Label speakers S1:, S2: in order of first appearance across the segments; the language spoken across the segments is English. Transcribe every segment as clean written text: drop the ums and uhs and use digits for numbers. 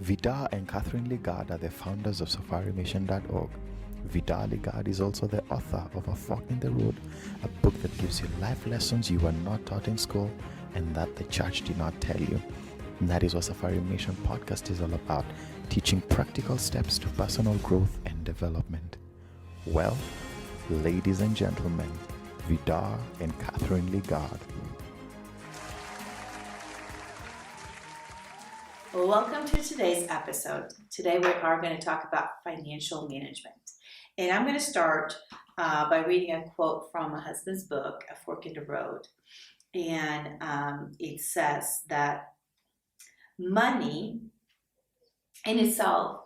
S1: Vidar and Cathrine Ligard are the founders of SafariMission.org. Vidar Ligard is also the author of A Fork in the Road, a book that gives you life lessons you were not taught in school and that the church did not tell you. And that is what Safari Mission Podcast is all about, teaching practical steps to personal growth and development. Well, ladies and gentlemen, Vidar and Cathrine Ligard.
S2: Welcome to today's episode. Today we are going to talk about financial management. And I'm going to start by reading a quote from my husband's book, A Fork in the Road. And it says that money in itself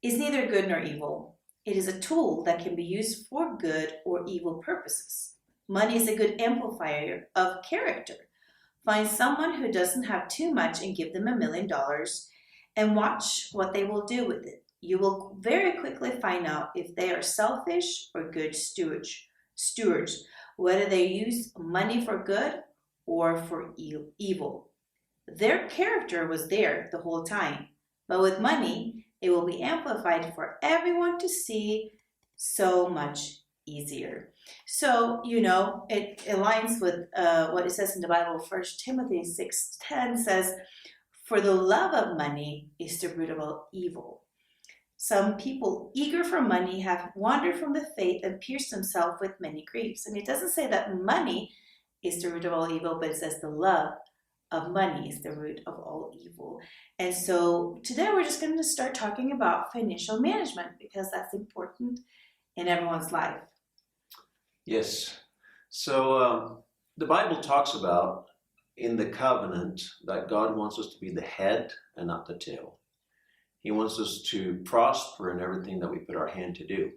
S2: is neither good nor evil. It is a tool that can be used for good or evil purposes. Money is a good amplifier of character. Find someone who doesn't have too much and give them $1 million and watch what they will do with it. You will very quickly find out if they are selfish or good stewards, whether they use money for good or for evil. Their character was there the whole time, but with money, it will be amplified for everyone to see so much easier. So, it aligns with what it says in the Bible. 1 Timothy 6:10 says, "For the love of money is the root of all evil." Some people eager for money have wandered from the faith and pierced themselves with many griefs. And it doesn't say that money is the root of all evil, but it says the love of money is the root of all evil. And so today we're just going to start talking about financial management because that's important in everyone's life.
S3: Yes. So the Bible talks about in the covenant that God wants us to be the head and not the tail. He wants us to prosper in everything that we put our hand to do.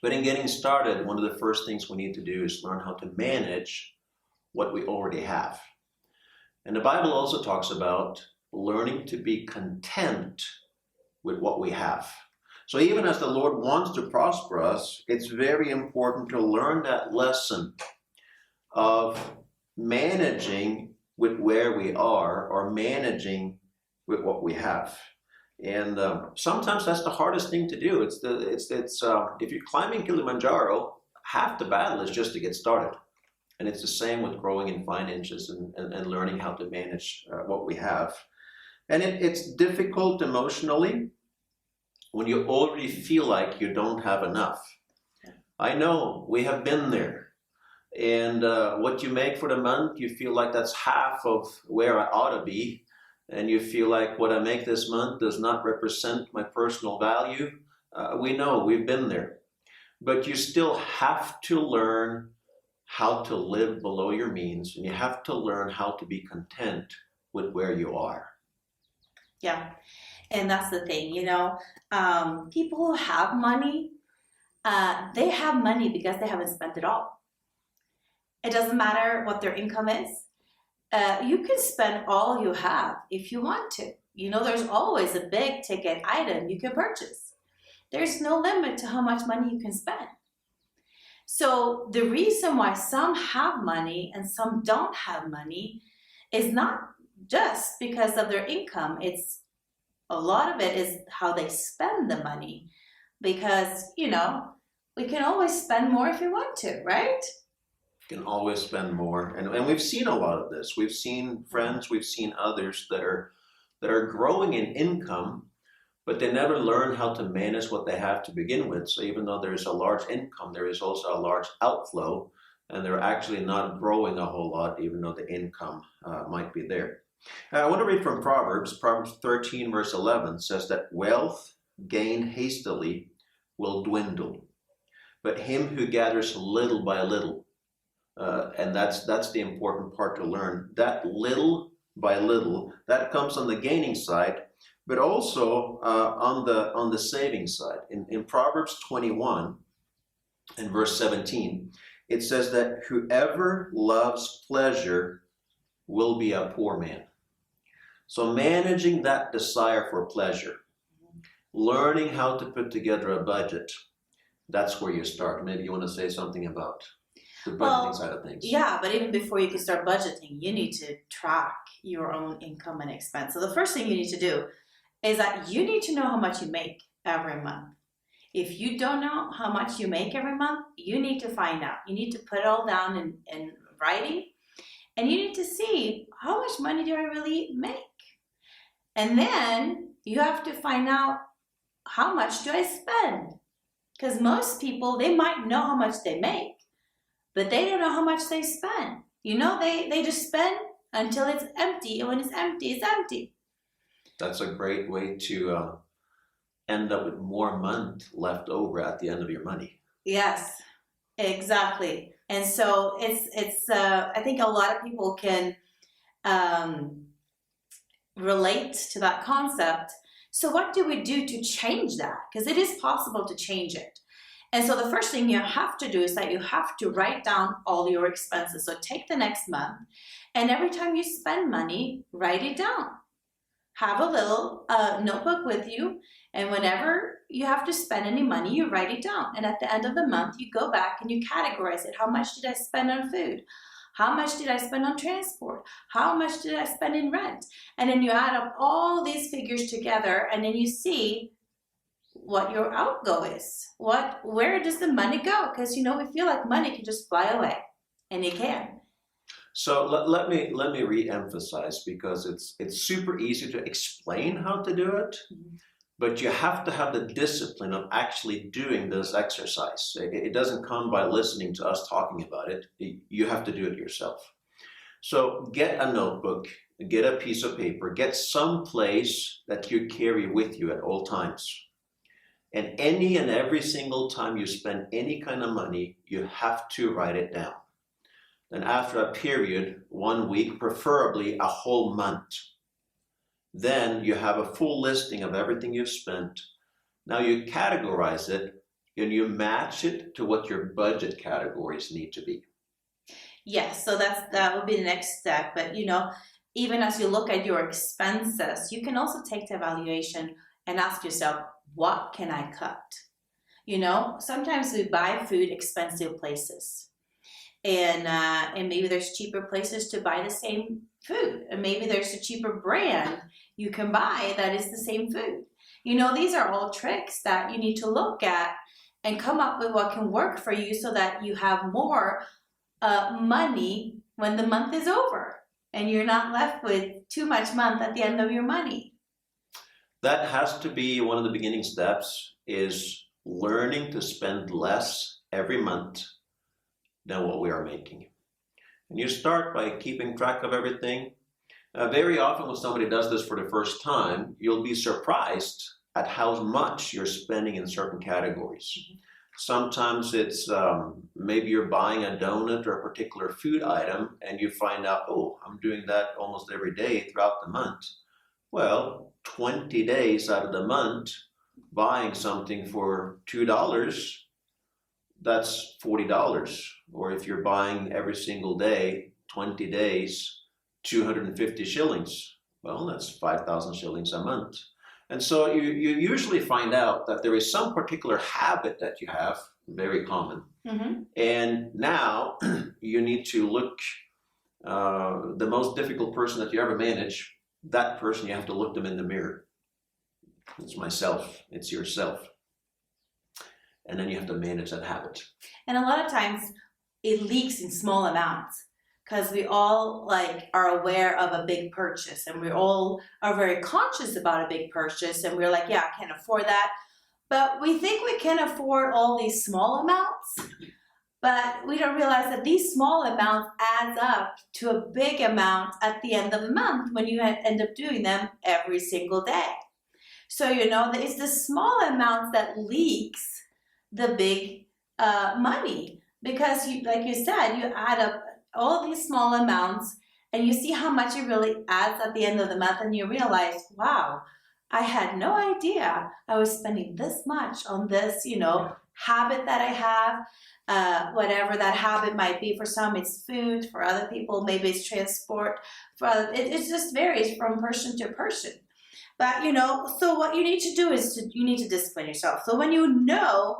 S3: But in getting started, one of the first things we need to do is learn how to manage what we already have. And the Bible also talks about learning to be content with what we have. So even as the Lord wants to prosper us, it's very important to learn that lesson of managing with where we are or managing with what we have. And sometimes that's the hardest thing to do. If you're climbing Kilimanjaro, half the battle is just to get started. And it's the same with growing in finances and learning how to manage what we have. And it's difficult emotionally when you already feel like you don't have enough. I know, we have been there. And what you make for the month, you feel like that's half of where I ought to be. And you feel like what I make this month does not represent my personal value. We know, we've been there. But you still have to learn how to live below your means, and you have to learn how to be content with where you are.
S2: Yeah, and that's the thing, people who have money, they have money because they haven't spent it all. It doesn't matter what their income is. You can spend all you have if you want to. There's always a big ticket item you can purchase. There's no limit to how much money you can spend. So the reason why some have money and some don't have money is not just because of their income. It's a lot of it is how they spend the money because, we can always spend more if we want to, right?
S3: Can always spend more. And we've seen a lot of this. We've seen friends, we've seen others that are growing in income, but they never learn how to manage what they have to begin with. So even though there's a large income, there is also a large outflow, and they're actually not growing a whole lot, even though the income might be there. I want to read from Proverbs. Proverbs 13 verse 11 says that wealth gained hastily will dwindle, but him who gathers little by little, and that's the important part to learn, that little by little, that comes on the gaining side, but also on the saving side. In Proverbs 21 and verse 17, it says that whoever loves pleasure will be a poor man. So managing that desire for pleasure, learning how to put together a budget, that's where you start. Maybe you want to say something about. the budgeting
S2: Well,
S3: side of things.
S2: Yeah, but even before you can start budgeting, you need to track your own income and expense. So the first thing you need to do is that you need to know how much you make every month. If you don't know how much you make every month, you need to find out. You need to put it all down in writing, and you need to see how much money do I really make. And then you have to find out how much do I spend. Because most people, they might know how much they make, but they don't know how much they spend. You know, they just spend until it's empty, and when it's empty, it's empty.
S3: That's a great way to end up with more month left over at the end of your money.
S2: Yes, exactly. And so it's I think a lot of people can relate to that concept. So what do we do to change that? Because it is possible to change it. And so the first thing you have to do is that you have to write down all your expenses. So take the next month, and every time you spend money, write it down. Have a little notebook with you, and whenever you have to spend any money, you write it down. And at the end of the month, you go back and you categorize it. How much did I spend on food? How much did I spend on transport? How much did I spend in rent? And then you add up all these figures together, and then you see what your outgo is. Where does the money go? Because we feel like money can just fly away, and it can.
S3: So let me re-emphasize, because it's super easy to explain how to do it, but you have to have the discipline of actually doing this exercise. It doesn't come by listening to us talking about it. You have to do it yourself. So get a notebook, get a piece of paper, get some place that you carry with you at all times. And any and every single time you spend any kind of money, you have to write it down. Then after a period, 1 week, preferably a whole month, then you have a full listing of everything you've spent. Now you categorize it, and you match it to what your budget categories need to be.
S2: Yes, so that would be the next step. But even as you look at your expenses, you can also take the evaluation and ask yourself, what can I cut? Sometimes we buy food expensive places. And maybe there's cheaper places to buy the same food. And maybe there's a cheaper brand you can buy that is the same food. These are all tricks that you need to look at and come up with what can work for you so that you have more money when the month is over. And you're not left with too much month at the end of your money.
S3: That has to be one of the beginning steps, is learning to spend less every month than what we are making. And you start by keeping track of everything. Very often when somebody does this for the first time, you'll be surprised at how much you're spending in certain categories. Mm-hmm. Sometimes it's maybe you're buying a donut or a particular food item, and you find out, oh, I'm doing that almost every day throughout the month. Well, 20 days out of the month, buying something for $2, that's $40. Or if you're buying every single day, 20 days, 250 shillings, well, that's 5,000 shillings a month. And so you usually find out that there is some particular habit that you have, very common. Mm-hmm. And now you need to look, the most difficult person that you ever manage, that person, you have to look them in the mirror. It's myself, it's yourself. And then you have to manage that habit. And
S2: a lot of times it leaks in small amounts, because we all are aware of a big purchase, and we all are very conscious about a big purchase, and we're like, yeah, I can't afford that. But we think we can afford all these small amounts, but we don't realize that these small amounts adds up to a big amount at the end of the month when you end up doing them every single day. So, it's the small amounts that leaks the big money, because like you said, you add up all these small amounts and you see how much it really adds at the end of the month, and you realize, wow, I had no idea I was spending this much on this, habit that I have, whatever that habit might be. For some, it's food. For other people, maybe it's transport. It just varies from person to person. But, so what you need to do is you need to discipline yourself. So when you know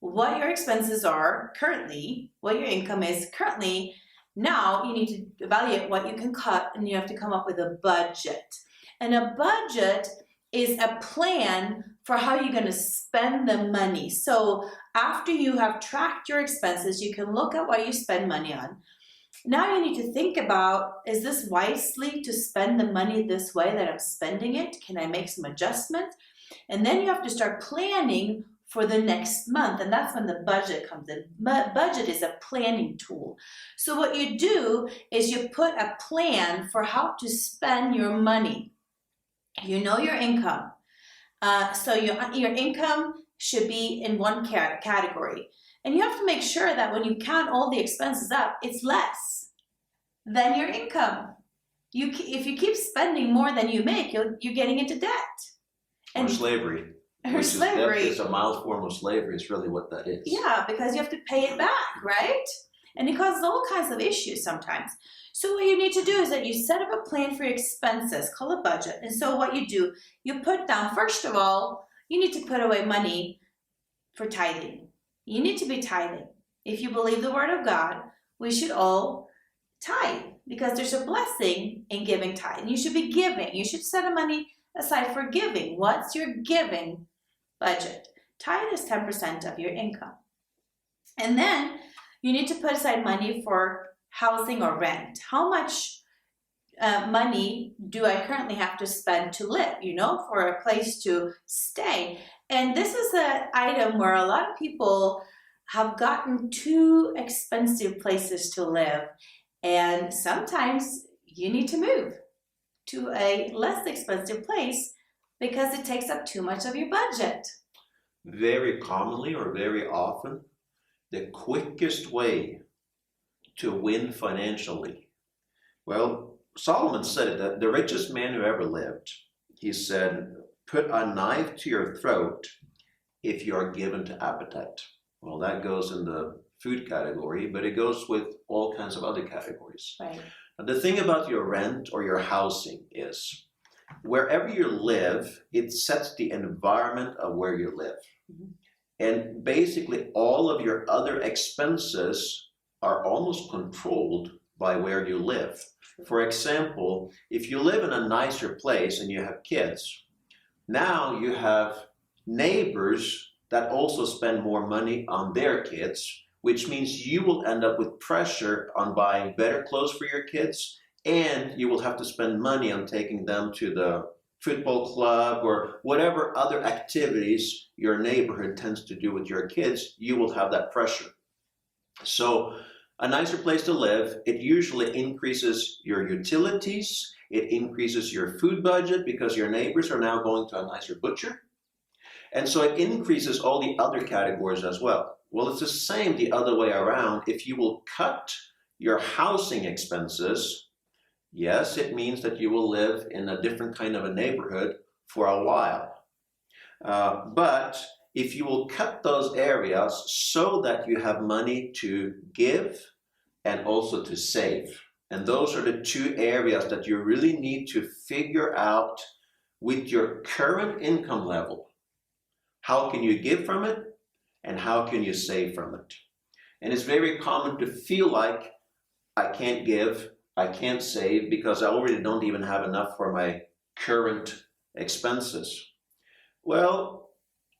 S2: what your expenses are currently, what your income is currently. Now you need to evaluate what you can cut, and you have to come up with a budget. And a budget is a plan for how you're going to spend the money. So after you have tracked your expenses, you can look at what you spend money on. Now you need to think about, is this wisely to spend the money this way that I'm spending it? Can I make some adjustments? And then you have to start planning for the next month, and that's when the budget comes in. Budget is a planning tool. So what you do is you put a plan for how to spend your money. You know your income. So your income should be in one category. And you have to make sure that when you count all the expenses up, it's less than your income. If you keep spending more than you make, you're getting into debt.
S3: Or slavery. It's a mild form of slavery is really what that is.
S2: Yeah, because you have to pay it back, right? And it causes all kinds of issues sometimes. So what you need to do is that you set up a plan for your expenses, call a budget. And so what you do, you put down, first of all, you need to put away money for tithing. You need to be tithing. If you believe the word of God, we should all tithe, because there's a blessing in giving tithe. And you should be giving. You should set a money aside for giving. What's your giving budget? Tithe is 10% of your income. And then you need to put aside money for housing or rent. How much money do I currently have to spend to live, for a place to stay? And this is an item where a lot of people have gotten too expensive places to live. And sometimes you need to move to a less expensive place because it takes up too much of your budget.
S3: Very commonly or very often, the quickest way to win financially. Well, Solomon said it, that the richest man who ever lived, he said, put a knife to your throat if you are given to appetite. Well, that goes in the food category, but it goes with all kinds of other categories.
S2: Right.
S3: Now, the thing about your rent or your housing is, wherever you live, it sets the environment of where you live. Mm-hmm. And basically all of your other expenses are almost controlled by where you live. For example, if you live in a nicer place and you have kids, now you have neighbors that also spend more money on their kids, which means you will end up with pressure on buying better clothes for your kids, and you will have to spend money on taking them to the football club or whatever other activities your neighborhood tends to do with your kids. You will have that pressure. So a nicer place to live, it usually increases your utilities, it increases your food budget because your neighbors are now going to a nicer butcher. And so it increases all the other categories as well. Well, it's the same the other way around. If you will cut your housing expenses, yes, it means that you will live in a different kind of a neighborhood for a while. But if you will cut those areas so that you have money to give and also to save, and those are the two areas that you really need to figure out with your current income level. How can you give from it, and how can you save from it? And it's very common to feel like I can't give, I can't save because I already don't even have enough for my current expenses. Well,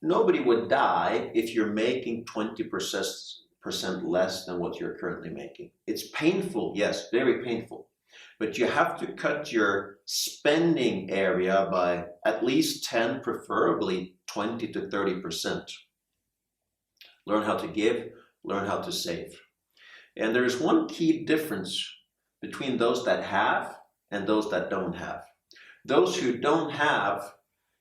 S3: nobody would die if you're making 20% less than what you're currently making. It's painful, yes, very painful. But you have to cut your spending area by at least 10, preferably 20 to 30%. Learn how to give, learn how to save. And there's one key difference between those that have and those that don't have. Those who don't have,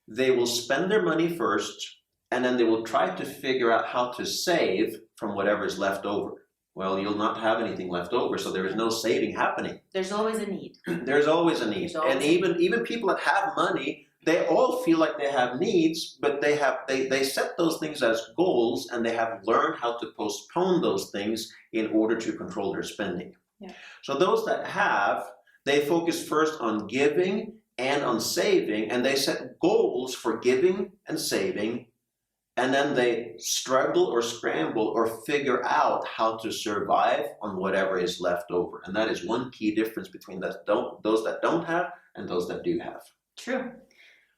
S3: they will spend their money first, and then they will try to figure out how to save from whatever is left over. Well, you'll not have anything left over, so there is no saving happening.
S2: There's always a need.
S3: There's always a need. And even people that have money, they all feel like they have needs, but they set those things as goals, and they have learned how to postpone those things in order to control their spending.
S2: Yeah.
S3: So those that have, they focus first on giving and on saving, and they set goals for giving and saving, and then they struggle or scramble or figure out how to survive on whatever is left over. And that is one key difference between those that don't have and those that do have.
S2: True.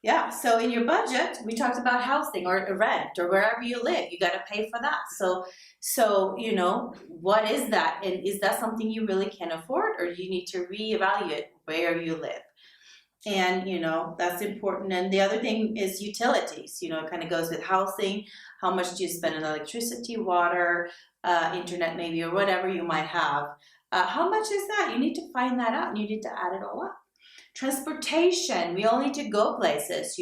S2: Yeah, so in your budget, we talked about housing or rent or wherever you live, you got to pay for that. So what is that? And is that something you really can afford, or do you need to reevaluate where you live? And, that's important. And the other thing is utilities. It kind of goes with housing. How much do you spend on electricity, water, internet maybe, or whatever you might have? How much is that? You need to find that out, and you need to add it all up. Transportation, we all need to go places,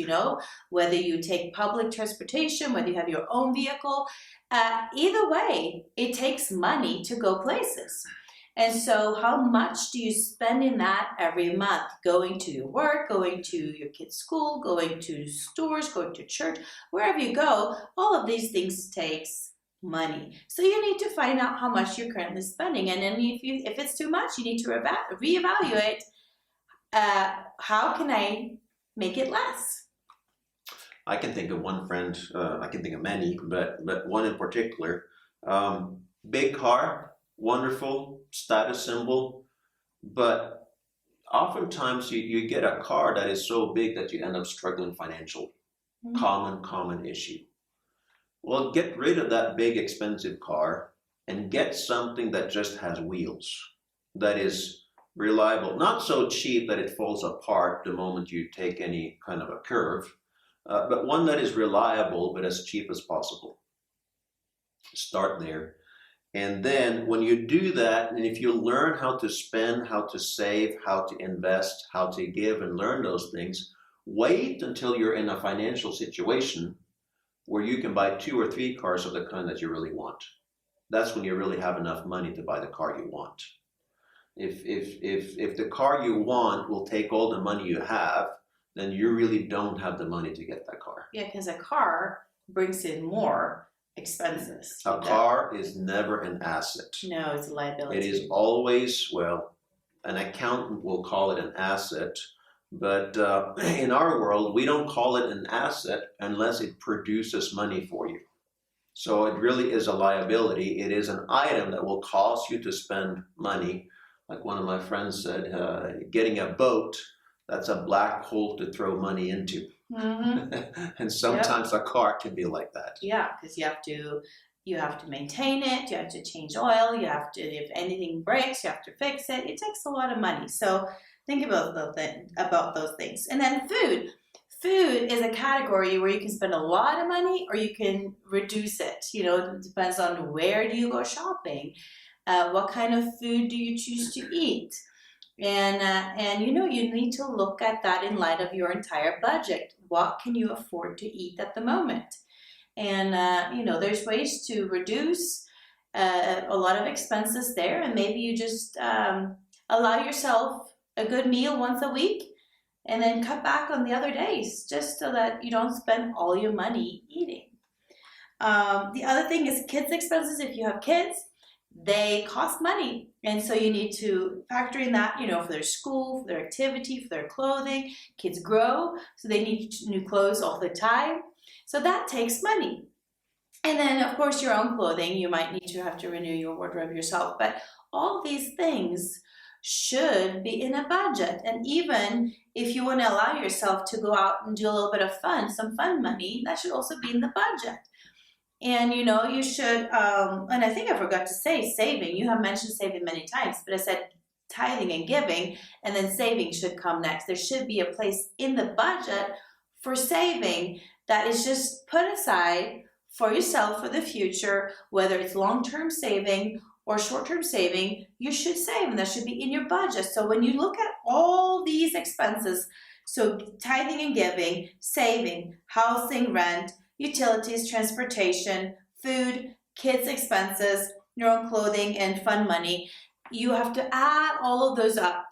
S2: whether you take public transportation, whether you have your own vehicle, either way, it takes money to go places. And so how much do you spend in that every month? Going to your work, going to your kids' school, going to stores, going to church, wherever you go, all of these things takes money. So you need to find out how much you're currently spending. And then if it's too much, you need to reevaluate. How can I make it less?
S3: I can think of one friend, I can think of many, but one in particular. Big car, wonderful, status symbol, but oftentimes you get a car that is so big that you end up struggling financially. Common issue. Well, get rid of that big expensive car and get something that just has wheels, that is reliable, not so cheap that it falls apart the moment you take any kind of a curve, but one that is reliable but as cheap as possible. Start there. And then when you do that, and if you learn how to spend, how to save, how to invest, how to give and learn those things, wait until you're in a financial situation where you can buy 2 or 3 cars of the kind that you really want. That's when you really have enough money to buy the car you want. If the car you want will take all the money you have, then you really don't have the money to get that car.
S2: Yeah, because a car brings in more expenses.
S3: A car is never an asset.
S2: No, it's a liability.
S3: It is always, an accountant will call it an asset, but in our world, we don't call it an asset unless it produces money for you. So it really is a liability. It is an item that will cause you to spend money. Like one of my friends said, getting a boat, that's a black hole to throw money into. Mm-hmm. And sometimes a car can be like that.
S2: Yeah, because you have to maintain it, you have to change oil, you have to, if anything breaks, you have to fix it. It takes a lot of money. So think about those things. And then food. Food is a category where you can spend a lot of money or you can reduce it. It depends on where do you go shopping. What kind of food do you choose to eat? And you need to look at that in light of your entire budget. What can you afford to eat at the moment? And, there's ways to reduce a lot of expenses there. And maybe you just allow yourself a good meal once a week and then cut back on the other days just so that you don't spend all your money eating. The other thing is kids' expenses. If you have kids, they cost money. And so you need to factor in that, for their school, for their activity, for their clothing. Kids grow, so they need new clothes all the time. So that takes money. And then, of course, your own clothing, you might need to have to renew your wardrobe yourself. But all these things should be in a budget. And even if you want to allow yourself to go out and do a little bit of fun, some fun money, that should also be in the budget. And, you should, and I think I forgot to say saving. You have mentioned saving many times, but I said tithing and giving, and then saving should come next. There should be a place in the budget for saving that is just put aside for yourself for the future, whether it's long-term saving or short-term saving, you should save, and that should be in your budget. So when you look at all these expenses, so tithing and giving, saving, housing, rent, utilities, transportation, food, kids' expenses, your own clothing, and fun money, you have to add all of those up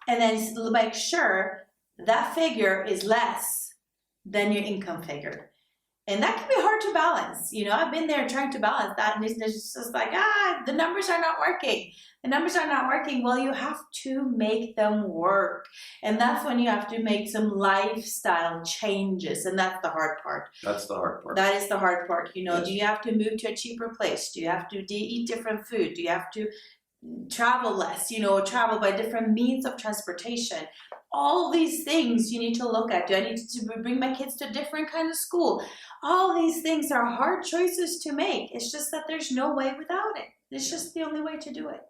S2: and then make sure that figure is less than your income figure. And that can be hard to balance. I've been there trying to balance that, and it's just like, the numbers are not working. The numbers are not working. Well, you have to make them work. And that's when you have to make some lifestyle changes. And that's the hard part.
S3: That's the hard part.
S2: That is the hard part.
S3: Yes.
S2: Do you have to move to a cheaper place? Do you have to eat different food? Do you have to travel less? Travel by different means of transportation? All these things you need to look at. Do I need to bring my kids to a different kind of school? All these things are hard choices to make. It's just that there's no way without it. It's just the only way to do it.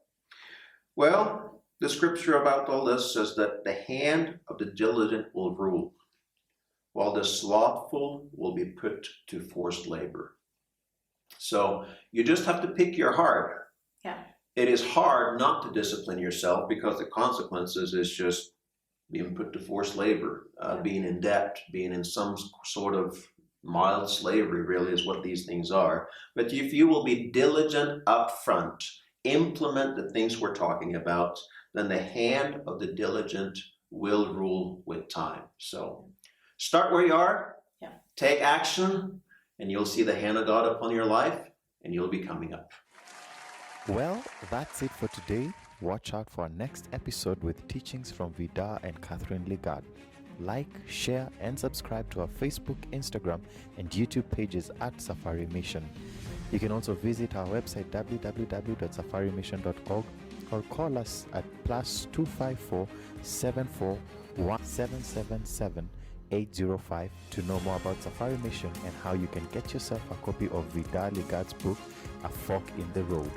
S3: Well, the scripture about all this says that the hand of the diligent will rule, while the slothful will be put to forced labor. So you just have to pick your heart.
S2: Yeah.
S3: It is hard not to discipline yourself, because the consequences is just being put to forced labor, being in debt, being in some sort of mild slavery, really is what these things are. But if you will be diligent up front, implement the things we're talking about, then the hand of the diligent will rule with time. So start where you are, take action, and you'll see the hand of God upon your life, and you'll be coming up.
S1: Well, that's it for today. Watch out for our next episode with teachings from Vidar and Cathrine Ligard. Like, share, and subscribe to our Facebook, Instagram, and YouTube pages at Safari Mission. You can also visit our website www.safarimission.org or call us at +254 741 777 805 to know more about Safari Mission and how you can get yourself a copy of Vidar Ligard's book, A Fork in the Road.